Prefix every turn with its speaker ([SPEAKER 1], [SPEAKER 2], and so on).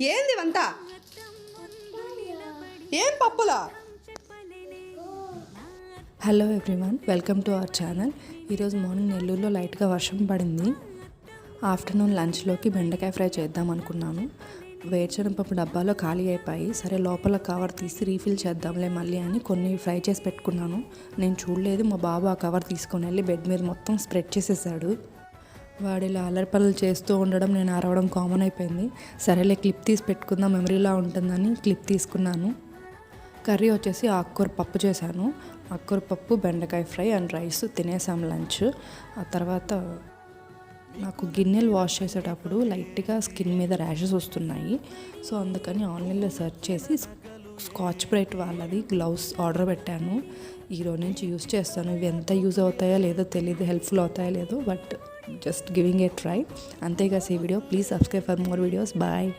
[SPEAKER 1] ఏంది వంట? ఏం పప్పులా?
[SPEAKER 2] Hello everyone, welcome to our channel. ఈరోజు మార్నింగ్ నెల్లూరులో లైట్గా వర్షం పడింది. ఆఫ్టర్నూన్ లంచ్లోకి బెండకాయ ఫ్రై చేద్దాం అనుకున్నాను. వేరుశనగపప్పు డబ్బాలో ఖాళీ అయిపోయి, సరే లోపల కవర్ తీసి రీఫిల్ చేద్దాంలే మళ్ళీ అని కొన్ని ఫ్రై చేసి పెట్టుకున్నాను. నేను చూడలేదు, మా బాబు ఆ కవర్ తీసుకొని వెళ్ళి బెడ్ మీద మొత్తం స్ప్రెడ్ చేసేసాడు. వాడు ఇలా అల్లరి పనులు చేస్తూ ఉండడం, నేను అరవడం కామన్ అయిపోయింది. సరేలే క్లిప్ తీసి పెట్టుకుందాం, మెమరీలా ఉంటుందని క్లిప్ తీసుకున్నాను. కర్రీ వచ్చేసి ఆకుకూర పప్పు చేశాను. ఆకుకూర పప్పు, బెండకాయ ఫ్రై అండ్ రైస్ తినేసాం లంచ్. ఆ తర్వాత నాకు గిన్నెలు వాష్ చేసేటప్పుడు లైట్గా స్కిన్ మీద ర్యాషెస్ వస్తున్నాయి. సో అందుకని ఆన్లైన్లో సెర్చ్ చేసి స్కాచ్ బ్రైట్ వాళ్ళది గ్లౌస్ ఆర్డర్ పెట్టాను. ఈరోజు నుంచి యూస్ చేస్తాను. ఇవి ఎంత యూజ్ అవుతాయో లేదో తెలియదు, హెల్ప్ఫుల్ అవుతాయో లేదో, but just giving a try. అంతేగా ఈ video. Please subscribe for more videos. Bye.